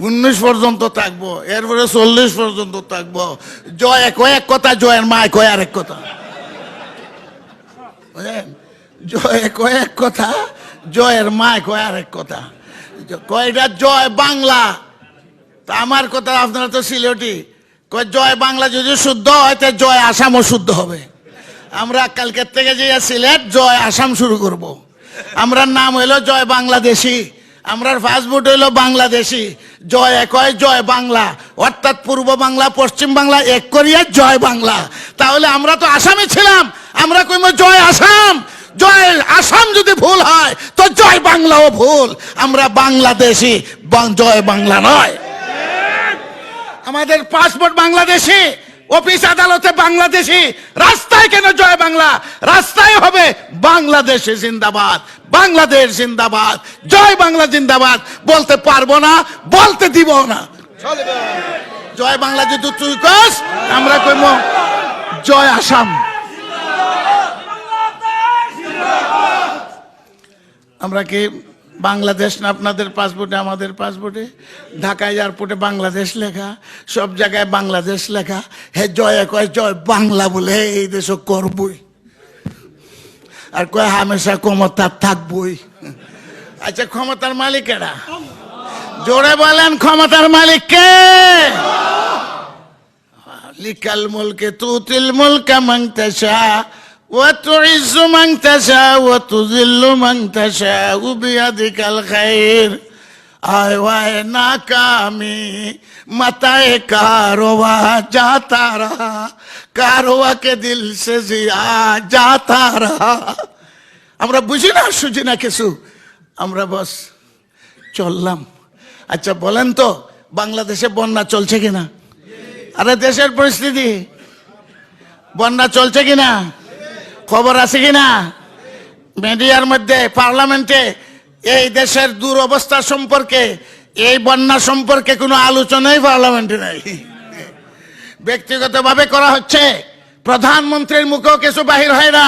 19 পর্যন্ত থাকবো, এরপরে 40 পর্যন্ত থাকবো। জয় কয়েক কথা, জয়ের মায় কয় আরেক কথা। জয় কয়েক কথা, জয়ের মায় কয় আরেক কথা। কয়টা জয় বাংলা। তা আমার কথা, আপনারা তো সিলেটি, কয় জয় বাংলা যদি শুদ্ধ হয় তো জয় আসামও শুদ্ধ হবে। আমরা কালকের থেকে যে সিলেট জয় আসাম শুরু করব। আমরা নাম হইলো জয় বাংলাদেশি, আমরা পাসপোর্ট হইলো বাংলাদেশি। জয় এক হয় জয় বাংলা, অর্থাৎ পূর্ব বাংলা পশ্চিম বাংলা এক করিয়া জয় বাংলা। তাহলে আমরা তো আসামে ছিলাম, আমরা কইব জয় আসাম। জয় আসাম যদি ভুল হয় তো জয় বাংলাও ভুল। আমরা বাংলাদেশি, জয় বাংলা নয়। আমাদের পাসপোর্ট বাংলাদেশি, অফিস আদালতে বাংলাদেশি, রাস্তায় কেন জয় বাংলা? রাস্তায় হবে বাংলাদেশে জিন্দাবাদ, বাংলাদেশ জিন্দাবাদ, জয় বাংলা জিন্দাবাদ। বলতে পারবো না, বলতে দিব না। জয় বাংলা যদি তুই কস, আমরা কইব জয় আসাম। আমরা কি বাংলাদেশ না আপনাদের পাসপোর্টে, আমাদের পাসপোর্টে, ঢাকা এয়ারপোর্টে বাংলাদেশ লেখা, সব জায়গায় বাংলাদেশ লেখা। হে জয় কয় জয় বাংলা বলে এই দেশ করবই, আর কয় হামেশা ক্ষমতা থাকবই। আচ্ছা, ক্ষমতার মালিক এরা? জোরে বলেন, ক্ষমতার মালিক কে? লিকাল মুলকে তুতিল মুলকা মান তাশা ওয়া তুইজ্জু মান তাশা ওয়া তুযিল্লু মান তাশা বিয়াদিকাল খায়র। আয় ওয়ায় নাকামি মাতায়ে কারওয়া জাতা রহা, কারওয়া কে দিল সে জিয়া জাতা রহা। আমরা বুঝি না সুঝি না কিছু, আমরা বস চললাম। আচ্ছা বলেন তো, বাংলাদেশে বন্যা চলছে কিনা? আরে দেশের পরিস্থিতি, বন্যা চলছে কিনা? খবর আছে কিনা? মিডিয়ার মধ্যে, পার্লামেন্টে এই দেশের দুরবস্থা সম্পর্কে, এই বন্যা সম্পর্কে কোনো আলোচনাই পার্লামেন্টে নাই। ব্যক্তিগতভাবে করা হচ্ছে, প্রধানমন্ত্রীর মুখেও কিছু বাহির হয় না।